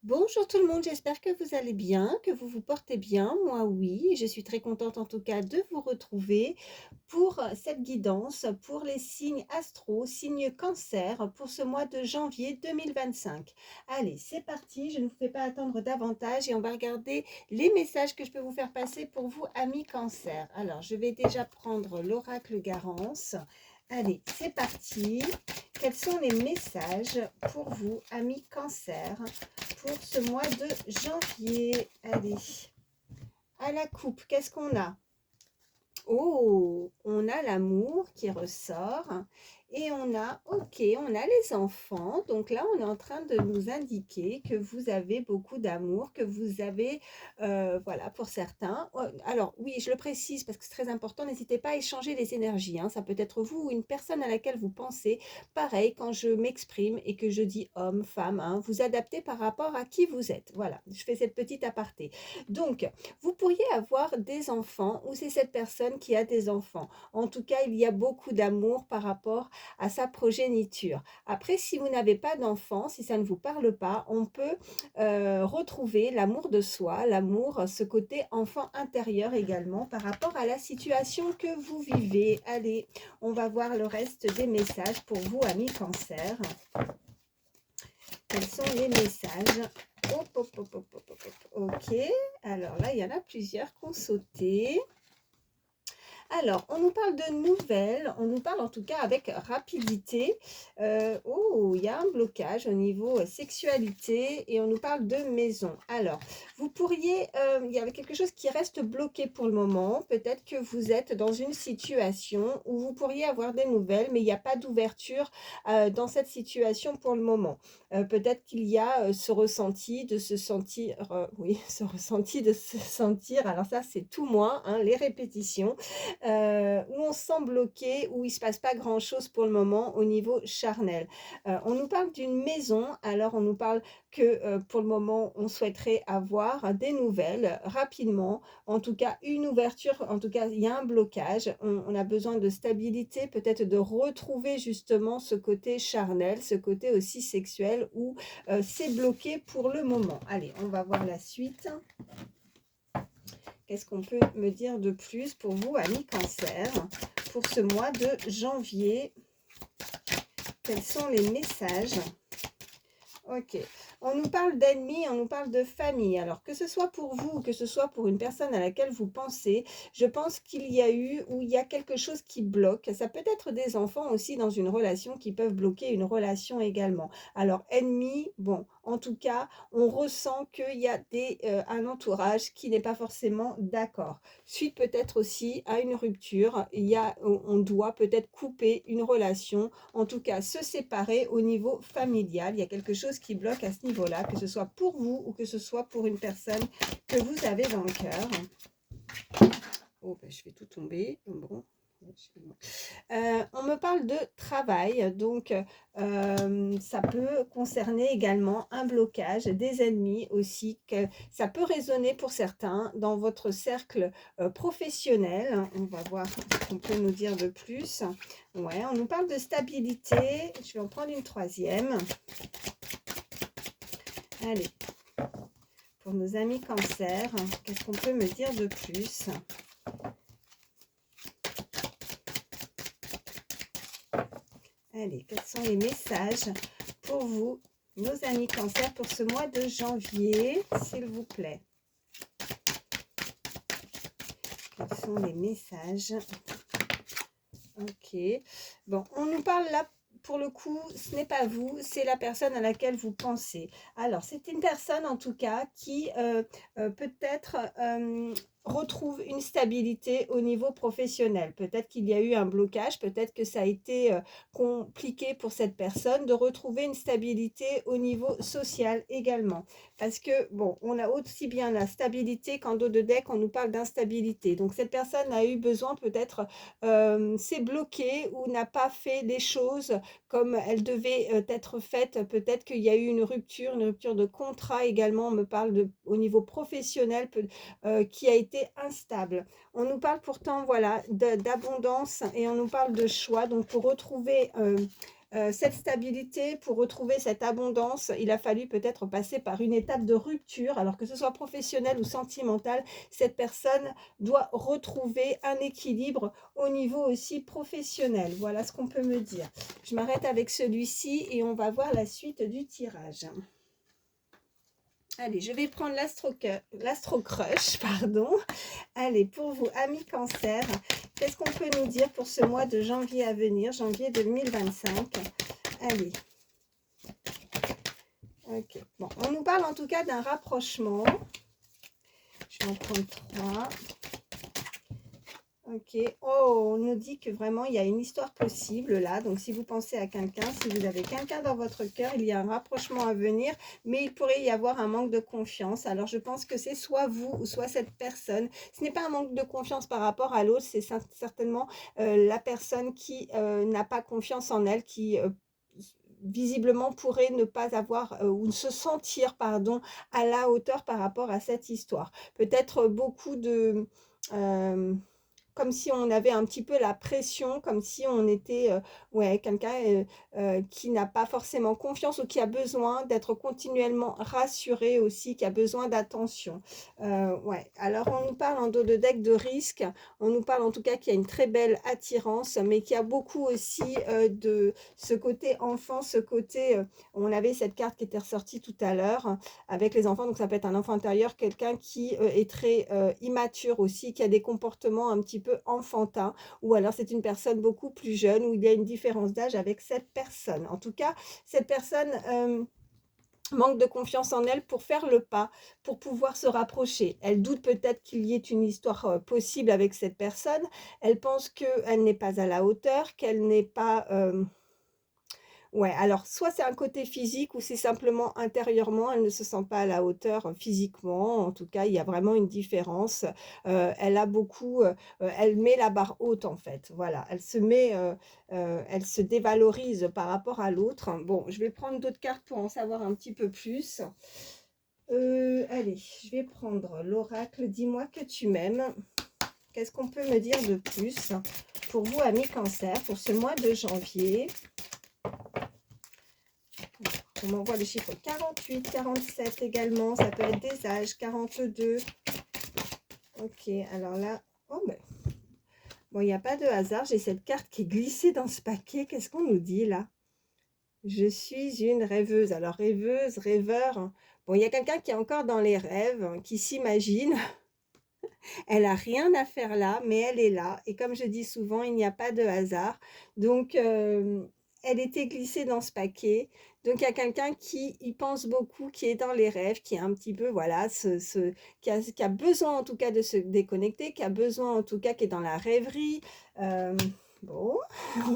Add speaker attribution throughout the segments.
Speaker 1: Bonjour tout le monde, j'espère que vous allez bien, que vous vous portez bien. Moi oui, je suis très contente en tout cas de vous retrouver pour cette guidance pour les signes astro, signes cancer pour ce mois de janvier 2025. Allez, c'est parti, je ne vous fais pas attendre davantage et on va regarder les messages que je peux vous faire passer pour vous amis cancer. Alors, je vais déjà prendre l'oracle Garance. Allez, c'est parti. Quels sont les messages pour vous amis cancer pour ce mois de janvier? Allez, à la coupe, qu'est-ce qu'on a? Oh, on a l'amour qui ressort et on a les enfants. Donc là, on est en train de nous indiquer que vous avez beaucoup d'amour, que vous avez, voilà, pour certains. Alors oui, je le précise parce que c'est très important, n'hésitez pas à échanger les énergies, hein. Ça peut être vous ou une personne à laquelle vous pensez. Pareil, quand je m'exprime et que je dis homme, femme, hein, vous adaptez par rapport à qui vous êtes. Voilà, je fais cette petite aparté. Donc, vous pourriez avoir des enfants ou c'est cette personne qui a des enfants. En tout cas, il y a beaucoup d'amour par rapport à sa progéniture. Après, si vous n'avez pas d'enfants, si ça ne vous parle pas, on peut retrouver l'amour de soi, l'amour, ce côté enfant intérieur également par rapport à la situation que vous vivez. Allez, on va voir le reste des messages pour vous, amis cancer. Quels sont les messages? Hop, hop, hop, hop, hop, hop, hop. Ok, alors là, il y en a plusieurs qui ont sauté. Alors, on nous parle de nouvelles, on nous parle en tout cas avec rapidité. Oh, il y a un blocage au niveau sexualité et on nous parle de maison. Alors, vous pourriez, il y avait quelque chose qui reste bloqué pour le moment. Peut-être que vous êtes dans une situation où vous pourriez avoir des nouvelles, mais il n'y a pas d'ouverture dans cette situation pour le moment. Peut-être qu'il y a ce ressenti de se sentir, oui, ce ressenti de se sentir, alors ça c'est tout moi, hein, les répétitions, où on se sent bloqué, où il ne se passe pas grand-chose pour le moment au niveau charnel. On nous parle d'une maison, alors on nous parle que pour le moment, on souhaiterait avoir des nouvelles rapidement, en tout cas une ouverture, en tout cas il y a un blocage, on a besoin de stabilité, peut-être de retrouver justement ce côté charnel, ce côté aussi sexuel où c'est bloqué pour le moment. Allez, on va voir la suite. Qu'est-ce qu'on peut me dire de plus pour vous, amis cancer, pour ce mois de janvier? Quels sont les messages? Ok, on nous parle d'ennemis, on nous parle de famille. Alors que ce soit pour vous ou que ce soit pour une personne à laquelle vous pensez, je pense qu'il y a eu ou il y a quelque chose qui bloque. Ça peut être des enfants aussi dans une relation qui peuvent bloquer une relation également. Alors ennemis, bon, en tout cas, on ressent qu'il y a un entourage qui n'est pas forcément d'accord. Suite peut-être aussi à une rupture, on doit peut-être couper une relation, en tout cas se séparer au niveau familial. Il y a quelque chose qui bloque à ce niveau-là, que ce soit pour vous ou que ce soit pour une personne que vous avez dans le cœur. Oh, ben, je vais tout tomber. Bon. On me parle de travail, donc ça peut concerner également un blocage, des ennemis aussi, que ça peut résonner pour certains dans votre cercle professionnel. On va voir ce qu'on peut nous dire de plus. Ouais, on nous parle de stabilité. Je vais en prendre une troisième. Allez, pour nos amis cancer, qu'est-ce qu'on peut me dire de plus? Allez, quels sont les messages pour vous, nos amis cancer, pour ce mois de janvier, s'il vous plaît? Quels sont les messages? Ok. Bon, on nous parle là, pour le coup, ce n'est pas vous, c'est la personne à laquelle vous pensez. Alors, c'est une personne, en tout cas, qui peut-être retrouve une stabilité au niveau professionnel. Peut-être qu'il y a eu un blocage, peut-être que ça a été compliqué pour cette personne de retrouver une stabilité au niveau social également. Parce que, bon, on a aussi bien la stabilité qu'en dos de deck, on nous parle d'instabilité. Donc, cette personne a eu besoin peut-être, s'est bloquée ou n'a pas fait les choses comme elles devaient être faites. Peut-être qu'il y a eu une rupture de contrat également. On me parle au niveau professionnel qui a été instable. On nous parle pourtant voilà d'abondance et on nous parle de choix. Donc pour retrouver cette stabilité, pour retrouver cette abondance, il a fallu peut-être passer par une étape de rupture. Alors que ce soit professionnel ou sentimental, cette personne doit retrouver un équilibre au niveau aussi professionnel. Voilà ce qu'on peut me dire. Je m'arrête avec celui-ci et on va voir la suite du tirage. Allez, je vais prendre l'Astro Crush, pardon. Allez, pour vous, amis Cancer, qu'est-ce qu'on peut nous dire pour ce mois de janvier à venir, janvier 2025? Allez. Ok. Bon, on nous parle en tout cas d'un rapprochement. Je vais en prendre 3. Ok. Oh, on nous dit que vraiment, il y a une histoire possible là. Donc, si vous pensez à quelqu'un, si vous avez quelqu'un dans votre cœur, il y a un rapprochement à venir, mais il pourrait y avoir un manque de confiance. Alors, je pense que c'est soit vous ou soit cette personne. Ce n'est pas un manque de confiance par rapport à l'autre, c'est certainement la personne qui n'a pas confiance en elle, qui visiblement pourrait ne pas avoir ou ne se sentir, pardon, à la hauteur par rapport à cette histoire. Peut-être beaucoup de... comme si on avait un petit peu la pression, comme si on était ouais, quelqu'un qui n'a pas forcément confiance ou qui a besoin d'être continuellement rassuré aussi, qui a besoin d'attention. Ouais. Alors, on nous parle en dos de deck de risque, on nous parle en tout cas qu'il y a une très belle attirance, mais qu'il y a beaucoup aussi de ce côté enfant, ce côté, on avait cette carte qui était ressortie tout à l'heure avec les enfants, donc ça peut être un enfant intérieur, quelqu'un qui est très immature aussi, qui a des comportements un petit peu enfantins, ou alors c'est une personne beaucoup plus jeune, où il y a une différence d'âge avec cette personne. En tout cas, cette personne manque de confiance en elle pour faire le pas, pour pouvoir se rapprocher. Elle doute peut-être qu'il y ait une histoire possible avec cette personne. Elle pense qu'elle n'est pas à la hauteur, qu'elle n'est pas... ouais, alors soit c'est un côté physique ou c'est simplement intérieurement, elle ne se sent pas à la hauteur physiquement. En tout cas, il y a vraiment une différence. Elle a beaucoup, elle met la barre haute en fait. Voilà, elle se met, elle se dévalorise par rapport à l'autre. Bon, je vais prendre d'autres cartes pour en savoir un petit peu plus. Allez, je vais prendre l'oracle. Dis-moi que tu m'aimes. Qu'est-ce qu'on peut me dire de plus pour vous, amis Cancer, pour ce mois de janvier? On m'envoie le chiffre 48, 47 également. Ça peut être des âges, 42. Ok, alors là, oh ben, bon, il n'y a pas de hasard. J'ai cette carte qui est glissée dans ce paquet. Qu'est-ce qu'on nous dit là? Je suis une rêveuse. Alors, rêveuse, rêveur. Bon, il y a quelqu'un qui est encore dans les rêves, qui s'imagine. Elle n'a rien à faire là, mais elle est là. Et comme je dis souvent, il n'y a pas de hasard. Donc, elle était glissée dans ce paquet. Donc, il y a quelqu'un qui y pense beaucoup, qui est dans les rêves, qui est un petit peu, voilà, qui a besoin en tout cas de se déconnecter, qui a besoin en tout cas, qui est dans la rêverie. Bon,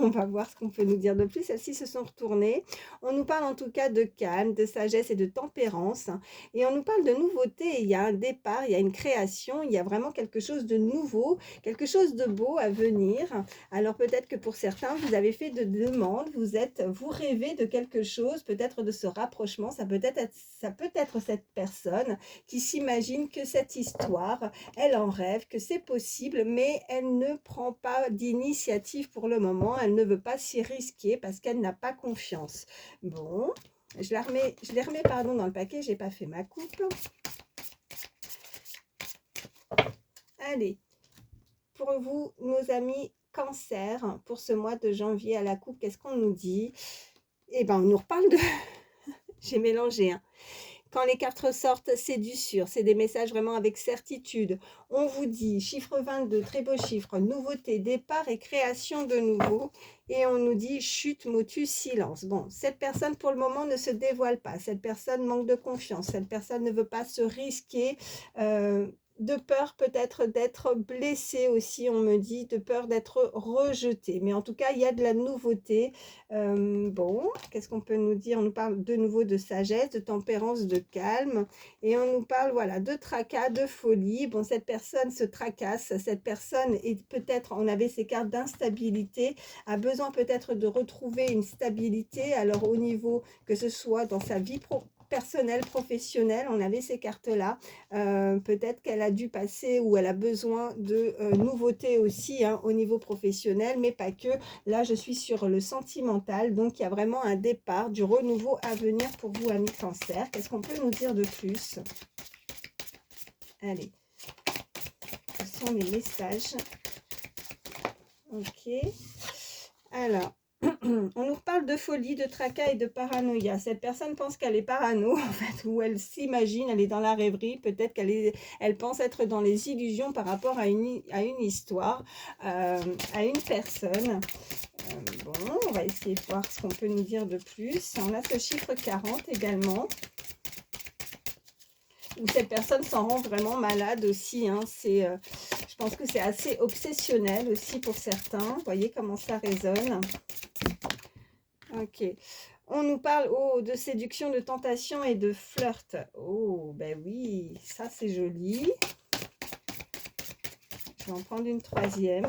Speaker 1: on va voir ce qu'on peut nous dire de plus. Celles-ci se sont retournées. On nous parle en tout cas de calme, de sagesse et de tempérance. Et on nous parle de nouveauté. Il y a un départ, il y a une création, il y a vraiment quelque chose de nouveau, quelque chose de beau à venir. Alors peut-être que pour certains, vous avez fait de demandes, vous rêvez de quelque chose, peut-être de ce rapprochement. Ça peut être cette personne qui s'imagine que cette histoire, elle en rêve, que c'est possible, mais elle ne prend pas d'initiative pour le moment. Elle ne veut pas s'y risquer parce qu'elle n'a pas confiance. Bon, je les remets pardon, dans le paquet, j'ai pas fait ma coupe. Allez, pour vous, nos amis Cancer, pour ce mois de janvier à la coupe, qu'est-ce qu'on nous dit? Eh ben, on nous reparle de... j'ai mélangé, hein. Quand les cartes ressortent, c'est du sûr, c'est des messages vraiment avec certitude. On vous dit, chiffre 22, très beau chiffre, nouveauté, départ et création de nouveau. Et on nous dit, chute, motus, silence. Bon, cette personne pour le moment ne se dévoile pas, cette personne manque de confiance, cette personne ne veut pas se risquer, de peur peut-être d'être blessée aussi, on me dit, de peur d'être rejetée. Mais en tout cas, il y a de la nouveauté. Bon, qu'est-ce qu'on peut nous dire? On nous parle de nouveau de sagesse, de tempérance, de calme. Et on nous parle, voilà, de tracas, de folie. Bon, cette personne se tracasse. Cette personne est peut-être, on avait ces cartes d'instabilité, a besoin peut-être de retrouver une stabilité. Alors, au niveau, que ce soit dans sa vie personnel, professionnel, on avait ces cartes-là. Peut-être qu'elle a dû passer ou elle a besoin de nouveautés aussi hein, au niveau professionnel, mais pas que. Là, je suis sur le sentimental, donc il y a vraiment un départ, du renouveau à venir pour vous, amis Cancer. Qu'est-ce qu'on peut nous dire de plus? Allez, ce sont les messages. Ok. Alors, on nous parle de folie, de tracas et de paranoïa. Cette personne pense qu'elle est parano, en fait, ou elle s'imagine, elle est dans la rêverie, peut-être elle pense être dans les illusions par rapport à une histoire, à une personne. Bon, on va essayer de voir ce qu'on peut nous dire de plus. On a ce chiffre 40 également. Où cette personne s'en rend vraiment malade aussi. Hein. Je pense que c'est assez obsessionnel aussi pour certains. Vous voyez comment ça résonne. Ok. On nous parle de séduction, de tentation et de flirt. Oh, ben oui, ça c'est joli. Je vais en prendre une troisième.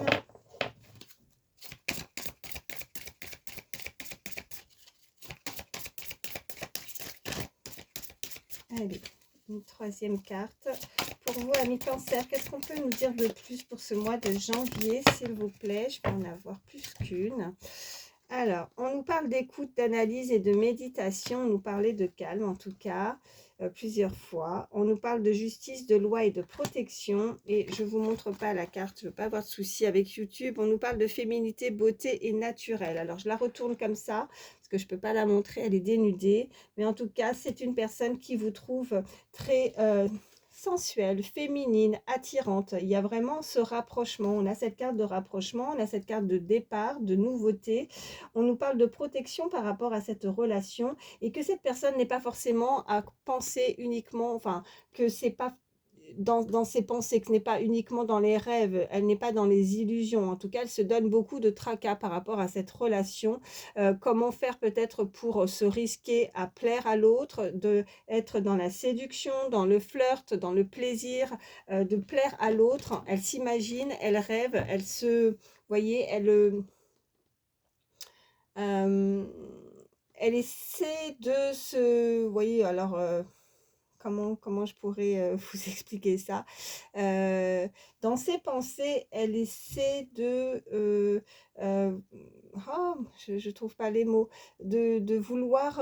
Speaker 1: Allez, une troisième carte. Pour vous, amis Cancer, qu'est-ce qu'on peut nous dire de plus pour ce mois de janvier, s'il vous plaît? Je vais en avoir plus qu'une. Alors, on nous parle d'écoute, d'analyse et de méditation. On nous parlait de calme, en tout cas, plusieurs fois. On nous parle de justice, de loi et de protection. Et je ne vous montre pas la carte, je ne veux pas avoir de soucis avec YouTube. On nous parle de féminité, beauté et naturel. Alors, je la retourne comme ça, parce que je ne peux pas la montrer, elle est dénudée. Mais en tout cas, c'est une personne qui vous trouve très sensuelle, féminine, attirante. Il y a vraiment ce rapprochement. On a cette carte de rapprochement, on a cette carte de départ, de nouveauté. On nous parle de protection par rapport à cette relation et que cette personne n'est pas forcément à penser uniquement, enfin, que c'est pas dans ses pensées, que ce n'est pas uniquement dans les rêves, elle n'est pas dans les illusions. En tout cas, elle se donne beaucoup de tracas par rapport à cette relation. Comment faire peut-être pour se risquer à plaire à l'autre, de être dans la séduction, dans le flirt, dans le plaisir, de plaire à l'autre. Elle s'imagine, elle rêve, elle se, vous voyez, elle essaie de se, vous voyez, alors comment je pourrais vous expliquer ça? Dans ses pensées, elle essaie de, oh, je trouve pas les mots, de vouloir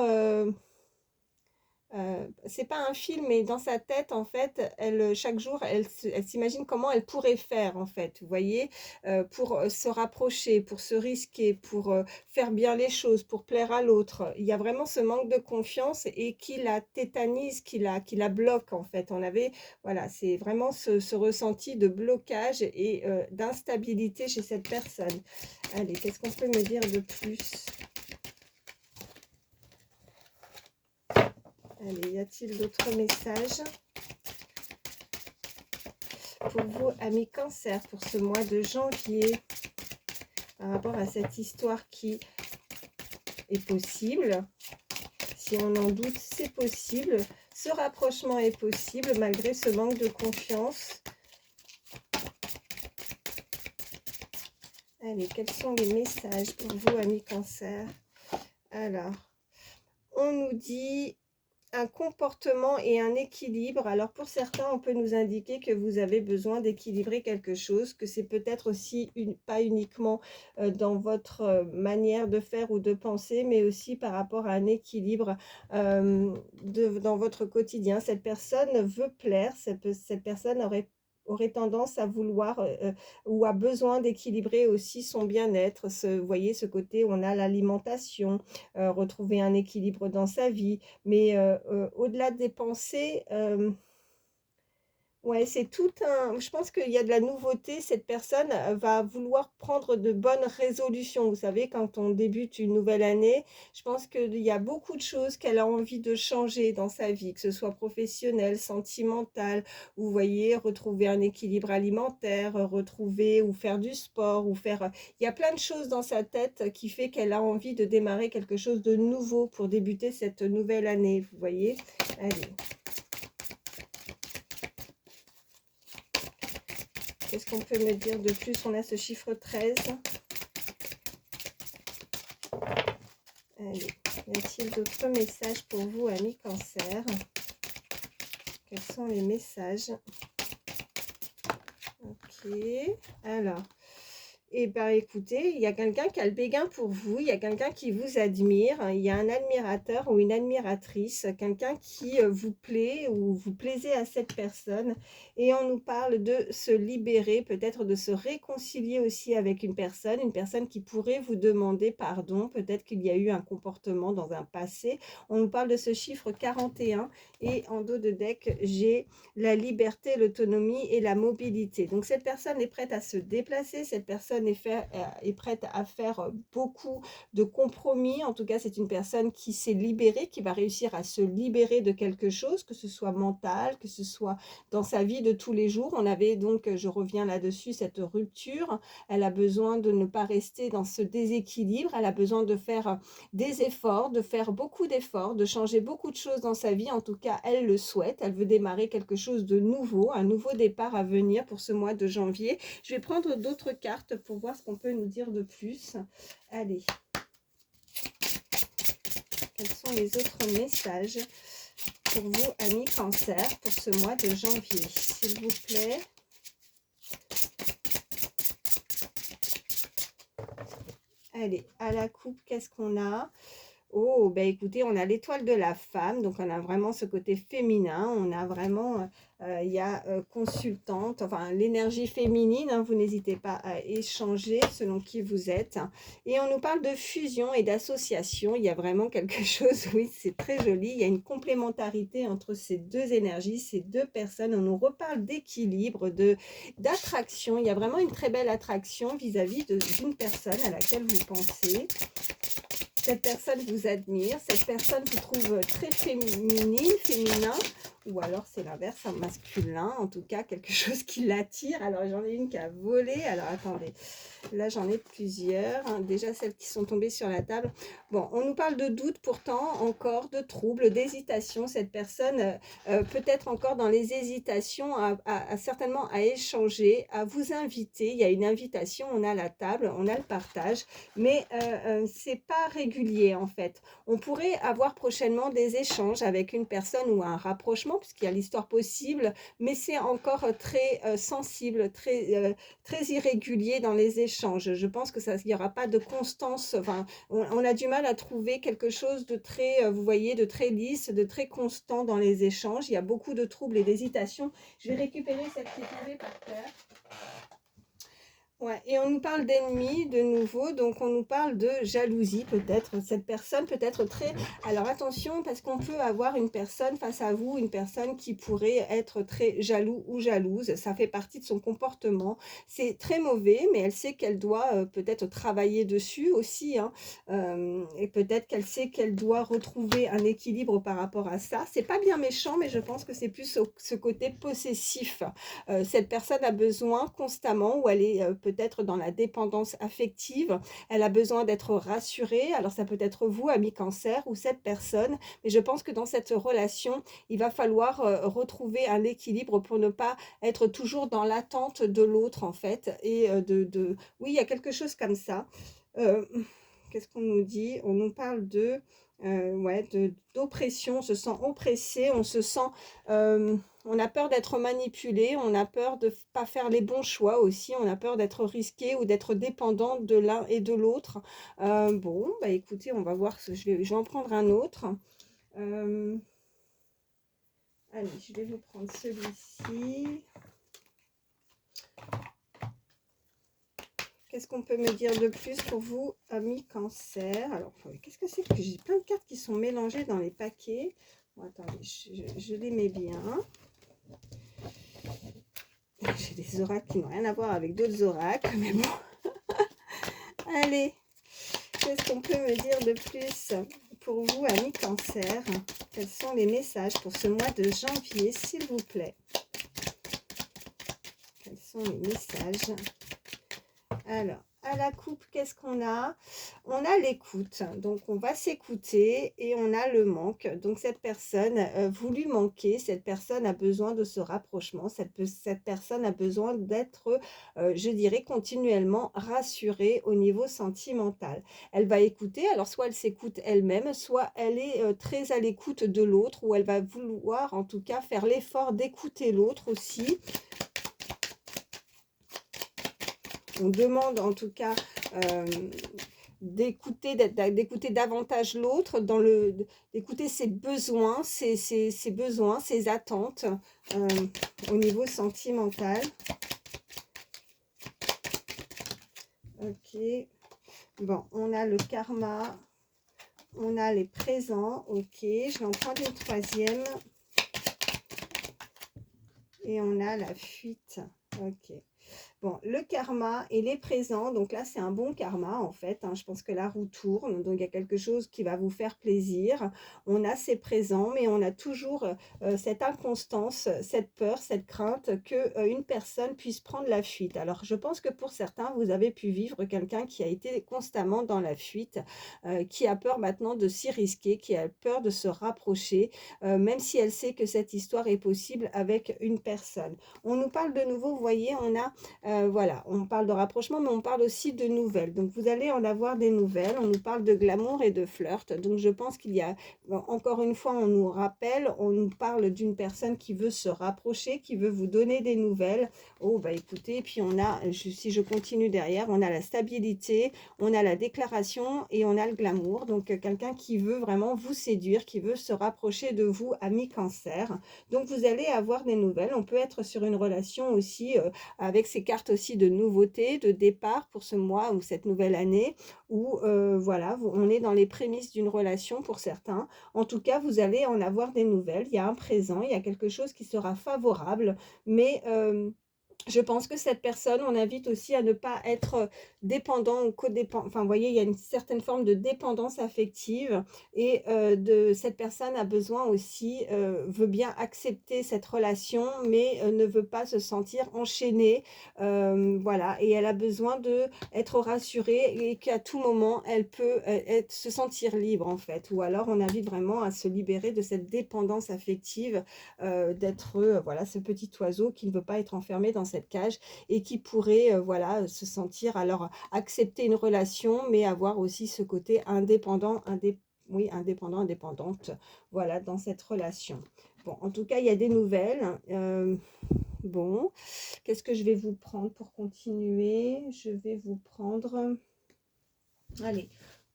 Speaker 1: c'est pas un film, mais dans sa tête, en fait, chaque jour, elle s'imagine comment elle pourrait faire, en fait, vous voyez, pour se rapprocher, pour se risquer, pour faire bien les choses, pour plaire à l'autre. Il y a vraiment ce manque de confiance et qui la tétanise, qui la bloque, en fait. Voilà, c'est vraiment ce ressenti de blocage et d'instabilité chez cette personne. Allez, qu'est-ce qu'on peut me dire de plus? Allez, y a-t-il d'autres messages pour vous, amis Cancer, pour ce mois de janvier, par rapport à cette histoire qui est possible? Si on en doute, c'est possible. Ce rapprochement est possible malgré ce manque de confiance. Allez, quels sont les messages pour vous, amis Cancer? Alors, on nous dit un comportement et un équilibre. Alors pour certains, on peut nous indiquer que vous avez besoin d'équilibrer quelque chose, que c'est peut-être aussi pas uniquement dans votre manière de faire ou de penser, mais aussi par rapport à un équilibre dans votre quotidien. Cette personne veut plaire, cette personne aurait tendance à vouloir ou a besoin d'équilibrer aussi son bien-être. Vous voyez, ce côté, on a l'alimentation, retrouver un équilibre dans sa vie, mais au-delà des pensées, ouais, c'est tout un... Je pense qu'il y a de la nouveauté. Cette personne va vouloir prendre de bonnes résolutions. Vous savez, quand on débute une nouvelle année, je pense qu'il y a beaucoup de choses qu'elle a envie de changer dans sa vie, que ce soit professionnel, sentimental. Vous voyez, retrouver un équilibre alimentaire, retrouver ou faire du sport, ou faire... Il y a plein de choses dans sa tête qui fait qu'elle a envie de démarrer quelque chose de nouveau pour débuter cette nouvelle année. Vous voyez? Allez. Qu'est-ce qu'on peut me dire de plus? On a ce chiffre 13. Allez. Y a-t-il d'autres messages pour vous, amis Cancer? Quels sont les messages? Ok, alors, eh bien, écoutez, il y a quelqu'un qui a le béguin pour vous, il y a quelqu'un qui vous admire, il y a un admirateur ou une admiratrice, quelqu'un qui vous plaît ou vous plaisez à cette personne. Et on nous parle de se libérer, peut-être de se réconcilier aussi avec une personne qui pourrait vous demander pardon, peut-être qu'il y a eu un comportement dans un passé. On nous parle de ce chiffre 41 et en dos de deck, j'ai la liberté, l'autonomie et la mobilité. Donc cette personne est prête à se déplacer, cette personne est prête à faire beaucoup de compromis. En tout cas, c'est une personne qui s'est libérée, qui va réussir à se libérer de quelque chose, que ce soit mental, que ce soit dans sa vie de tous les jours. On avait donc, je reviens là-dessus, cette rupture. Elle a besoin de ne pas rester dans ce déséquilibre. Elle a besoin de faire des efforts, de faire beaucoup d'efforts, de changer beaucoup de choses dans sa vie. En tout cas, elle le souhaite. Elle veut démarrer quelque chose de nouveau, un nouveau départ à venir pour ce mois de janvier. Je vais prendre d'autres cartes pour voir ce qu'on peut nous dire de plus. Allez. Quels sont les autres messages pour vous, amis Cancer, pour ce mois de janvier, s'il vous plaît? Allez, à la coupe, qu'est-ce qu'on a? Oh, ben écoutez, on a l'étoile de la femme, donc on a vraiment ce côté féminin, on a vraiment, il y a consultante, enfin l'énergie féminine, hein, vous n'hésitez pas à échanger selon qui vous êtes. Et on nous parle de fusion et d'association, il y a vraiment quelque chose, oui, c'est très joli, il y a une complémentarité entre ces deux énergies, ces deux personnes, on nous reparle d'équilibre, d'attraction, il y a vraiment une très belle attraction vis-à-vis d'une personne à laquelle vous pensez. Cette personne vous admire, cette personne vous trouve très féminine, féminin, ou alors c'est l'inverse, un masculin, en tout cas quelque chose qui l'attire. Alors j'en ai une qui a volé, alors attendez, là j'en ai plusieurs, hein. Déjà celles qui sont tombées sur la table. Bon, on nous parle de doute pourtant, encore de troubles, d'hésitation. Cette personne peut-être encore dans les hésitations, certainement à échanger, à vous inviter. Il y a une invitation, on a la table, on a le partage, mais c'est pas régulier en fait. On pourrait avoir prochainement des échanges avec une personne ou un rapprochement, puisqu'il y a l'histoire possible, mais c'est encore très sensible, très irrégulier dans les échanges. Je pense que ça, il n'y aura pas de constance. Enfin, on a du mal à trouver quelque chose de très, vous voyez, de très lisse, de très constant dans les échanges. Il y a beaucoup de troubles et d'hésitations. Je vais récupérer cette qui est tombée par terre. Ouais, et on nous parle d'ennemis de nouveau, donc on nous parle de jalousie peut-être. Cette personne peut être très... Alors attention, parce qu'on peut avoir une personne face à vous, une personne qui pourrait être très jaloux ou jalouse. Ça fait partie de son comportement. C'est très mauvais, mais elle sait qu'elle doit peut-être travailler dessus aussi, hein. Et peut-être qu'elle sait qu'elle doit retrouver un équilibre par rapport à ça. C'est pas bien méchant, mais je pense que c'est plus ce côté possessif. Cette personne a besoin constamment, ou elle est peut-être dans la dépendance affective, elle a besoin d'être rassurée. Alors ça peut être vous, ami Cancer, ou cette personne, mais je pense que dans cette relation, il va falloir retrouver un équilibre pour ne pas être toujours dans l'attente de l'autre en fait. Et oui, il y a quelque chose comme ça. Qu'est-ce qu'on nous dit? On nous parle ouais, d'oppression, on se sent oppressé, on se sent... on a peur d'être manipulé, on a peur de ne pas faire les bons choix aussi, on a peur d'être risqué ou d'être dépendant de l'un et de l'autre. Bon, bah écoutez, on va voir, je vais en prendre un autre. Allez, je vais vous prendre celui-ci. Qu'est-ce qu'on peut me dire de plus pour vous, amis Cancer? Alors, qu'est-ce que c'est que j'ai plein de cartes qui sont mélangées dans les paquets. Bon, attendez, je les mets bien. J'ai des oracles qui n'ont rien à voir avec d'autres oracles, mais bon. Allez, qu'est-ce qu'on peut me dire de plus pour vous, amis Cancer? Quels sont les messages pour ce mois de janvier, s'il vous plaît? Quels sont les messages? Alors, à la coupe, qu'est-ce qu'on a? On a l'écoute, donc on va s'écouter et on a le manque. Donc cette personne vous lui manquez, cette personne a besoin de ce rapprochement, cette personne a besoin d'être, je dirais, continuellement rassurée au niveau sentimental. Elle va écouter, alors soit elle s'écoute elle-même, soit elle est très à l'écoute de l'autre, ou elle va vouloir en tout cas faire l'effort d'écouter l'autre aussi. On demande en tout cas d'écouter davantage l'autre, d'écouter ses besoins, ses besoins, ses attentes au niveau sentimental. Ok. Bon, on a le karma, on a les présents. Ok, je vais en prendre une troisième. Et on a la fuite. Ok. Bon, le karma et les présents, donc là c'est un bon karma en fait, hein. Je pense que la roue tourne, donc il y a quelque chose qui va vous faire plaisir. On a ces présents, mais on a toujours cette inconstance, cette peur, cette crainte que une personne puisse prendre la fuite. Alors je pense que pour certains, vous avez pu vivre quelqu'un qui a été constamment dans la fuite, qui a peur maintenant de s'y risquer, qui a peur de se rapprocher, même si elle sait que cette histoire est possible avec une personne. On nous parle de nouveau, vous voyez, on a voilà, on parle de rapprochement, mais on parle aussi de nouvelles. Donc, vous allez en avoir des nouvelles. On nous parle de glamour et de flirt. Donc, je pense qu'il y a, encore une fois, on nous rappelle, on nous parle d'une personne qui veut se rapprocher, qui veut vous donner des nouvelles. Oh, bah écoutez, puis on a, si je continue derrière, on a la stabilité, on a la déclaration et on a le glamour. Donc, quelqu'un qui veut vraiment vous séduire, qui veut se rapprocher de vous, ami Cancer. Donc, vous allez avoir des nouvelles. On peut être sur une relation aussi avec ces cartes aussi de nouveauté, de départ pour ce mois ou cette nouvelle année, où voilà, on est dans les prémices d'une relation pour certains. En tout cas, vous allez en avoir des nouvelles. Il y a un présent, il y a quelque chose qui sera favorable, mais je pense que cette personne, on invite aussi à ne pas être dépendant ou codépendant. Enfin, vous voyez, il y a une certaine forme de dépendance affective et cette personne a besoin aussi, veut bien accepter cette relation, mais ne veut pas se sentir enchaînée. Voilà, et elle a besoin d'être rassurée et qu'à tout moment, elle peut se sentir libre en fait. Ou alors, on invite vraiment à se libérer de cette dépendance affective, d'être voilà, ce petit oiseau qui ne veut pas être enfermé dans cette cage et qui pourrait voilà, se sentir alors accepter une relation, mais avoir aussi ce côté indépendant, oui, indépendant, indépendante, voilà, dans cette relation. Bon, en tout cas, il y a des nouvelles. Bon, qu'est-ce que je vais vous prendre pour continuer? Je vais vous prendre... Allez,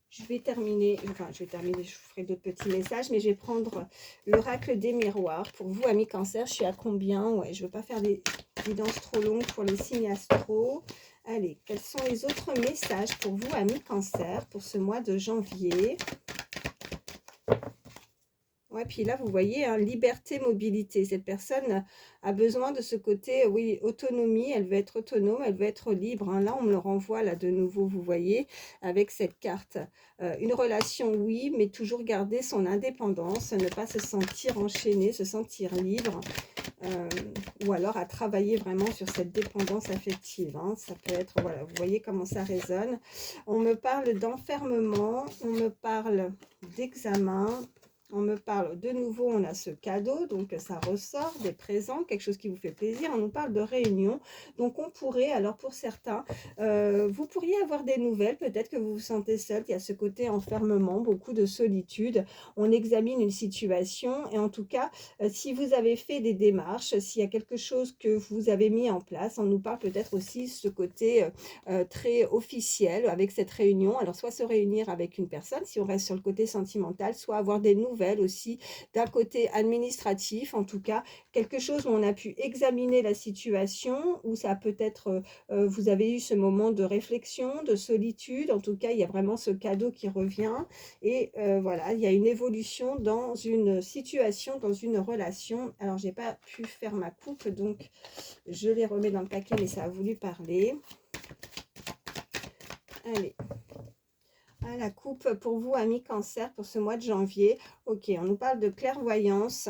Speaker 1: je vais terminer, je vous ferai d'autres petits messages, mais je vais prendre l'oracle des miroirs. Pour vous, amis Cancer, je suis à combien? Ouais, je ne veux pas faire des guidances trop longues pour les signes astro. Allez, quels sont les autres messages pour vous, amis Cancer, pour ce mois de janvier? Ouais, puis là, vous voyez, hein, liberté, mobilité. Cette personne a besoin de ce côté, oui, autonomie. Elle veut être autonome, elle veut être libre, hein. Là, on me le renvoie, là, de nouveau, vous voyez, avec cette carte. Une relation, oui, mais toujours garder son indépendance, ne pas se sentir enchaîné, se sentir libre. Ou alors à travailler vraiment sur cette dépendance affective, hein. Ça peut être, voilà, vous voyez comment ça résonne. On me parle d'enfermement, on me parle d'examen. On me parle de nouveau, on a ce cadeau, donc ça ressort, des présents, quelque chose qui vous fait plaisir. On nous parle de réunion, donc on pourrait, alors pour certains, vous pourriez avoir des nouvelles, peut-être que vous vous sentez seul, il y a ce côté enfermement, beaucoup de solitude. On examine une situation et en tout cas, si vous avez fait des démarches, s'il y a quelque chose que vous avez mis en place, on nous parle peut-être aussi ce côté très officiel avec cette réunion. Alors soit se réunir avec une personne, si on reste sur le côté sentimental, soit avoir des nouvelles aussi d'un côté administratif, en tout cas quelque chose où on a pu examiner la situation, où ça peut être, vous avez eu ce moment de réflexion, de solitude, en tout cas il y a vraiment ce cadeau qui revient et voilà, il y a une évolution dans une situation, dans une relation. Alors j'ai pas pu faire ma coupe, donc je les remets dans le paquet, mais ça a voulu parler. Allez, à la coupe pour vous, amis Cancer, pour ce mois de janvier. Ok, on nous parle de clairvoyance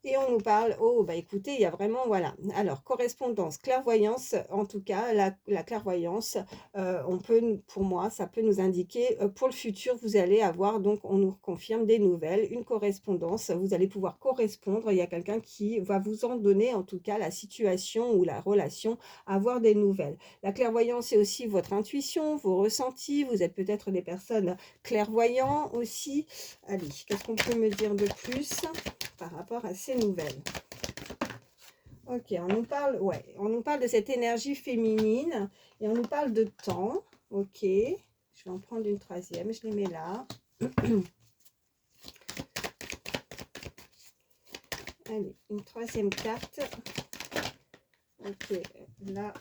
Speaker 1: et on nous parle, oh bah écoutez, il y a vraiment, voilà. Alors, correspondance, clairvoyance, en tout cas, la clairvoyance, pour moi, ça peut nous indiquer, pour le futur, vous allez avoir, donc on nous confirme des nouvelles, une correspondance, vous allez pouvoir correspondre, il y a quelqu'un qui va vous en donner, en tout cas, la situation ou la relation, avoir des nouvelles. La clairvoyance, c'est aussi votre intuition, vos ressentis, vous êtes peut-être des personnes clairvoyants aussi. Allez, qu'est-ce qu'on peut me dire de plus par rapport à ces nouvelles? Ok, on nous parle, ouais, on nous parle de cette énergie féminine et on nous parle de temps. Ok, je vais en prendre une troisième, je les mets là. Allez, une troisième carte. Ok, là,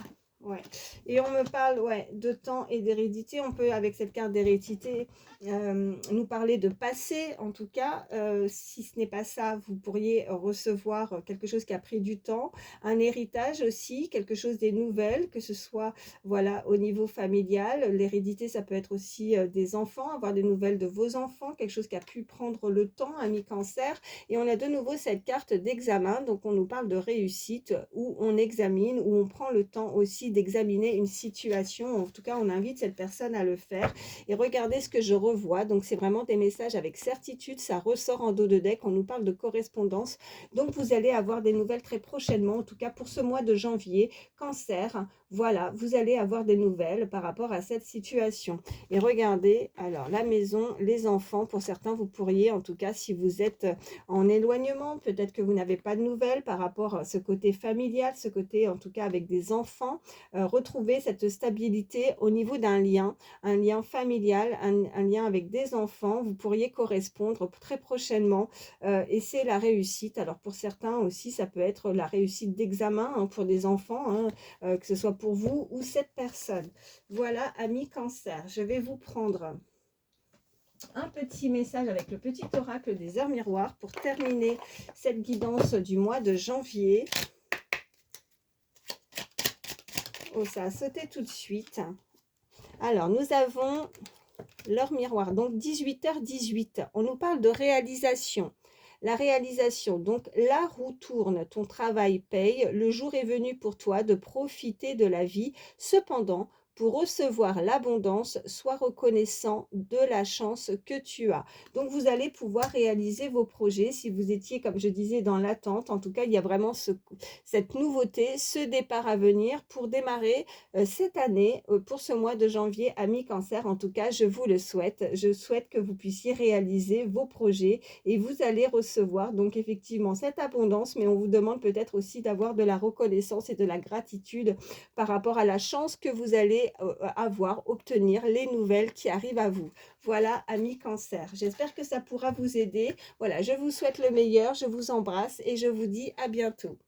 Speaker 1: ouais. Et on me parle, ouais, de temps et d'hérédité. On peut, avec cette carte d'hérédité, nous parler de passé. En tout cas, si ce n'est pas ça, vous pourriez recevoir quelque chose qui a pris du temps. Un héritage aussi, quelque chose des nouvelles, que ce soit, voilà, au niveau familial. L'hérédité, ça peut être aussi des enfants, avoir des nouvelles de vos enfants, quelque chose qui a pu prendre le temps, un mi-cancer. Et on a de nouveau cette carte d'examen, donc on nous parle de réussite, où on examine, où on prend le temps aussi d'examiner une situation. En tout cas, on invite cette personne à le faire. Et regardez ce que je revois. Donc, c'est vraiment des messages avec certitude. Ça ressort en dos de deck. On nous parle de correspondance. Donc, vous allez avoir des nouvelles très prochainement. En tout cas, pour ce mois de janvier, Cancer, voilà, vous allez avoir des nouvelles par rapport à cette situation. Et regardez, alors la maison, les enfants, pour certains, vous pourriez, en tout cas, si vous êtes en éloignement, peut-être que vous n'avez pas de nouvelles par rapport à ce côté familial, ce côté, en tout cas, avec des enfants, retrouver cette stabilité au niveau d'un lien, un lien familial, un lien avec des enfants, vous pourriez correspondre très prochainement et c'est la réussite. Alors pour certains aussi, ça peut être la réussite d'examen hein, pour des enfants, hein, que ce soit pour vous ou cette personne. Voilà, amis Cancer, je vais vous prendre un petit message avec le petit oracle des heures miroirs pour terminer cette guidance du mois de janvier. Oh, ça a sauté tout de suite. Alors, nous avons l'heure miroir, donc 18h18. On nous parle de réalisation. La réalisation, donc la roue tourne, ton travail paye, le jour est venu pour toi de profiter de la vie. Cependant, pour recevoir l'abondance, sois reconnaissant de la chance que tu as. Donc, vous allez pouvoir réaliser vos projets si vous étiez, comme je disais, dans l'attente. En tout cas, il y a vraiment cette nouveauté, ce départ à venir pour démarrer cette année, pour ce mois de janvier, amis Cancer. En tout cas, je vous le souhaite. Je souhaite que vous puissiez réaliser vos projets et vous allez recevoir donc effectivement cette abondance, mais on vous demande peut-être aussi d'avoir de la reconnaissance et de la gratitude par rapport à la chance que vous allez avoir, obtenir les nouvelles qui arrivent à vous. Voilà, amis Cancer. J'espère que ça pourra vous aider. Voilà, je vous souhaite le meilleur, je vous embrasse et je vous dis à bientôt.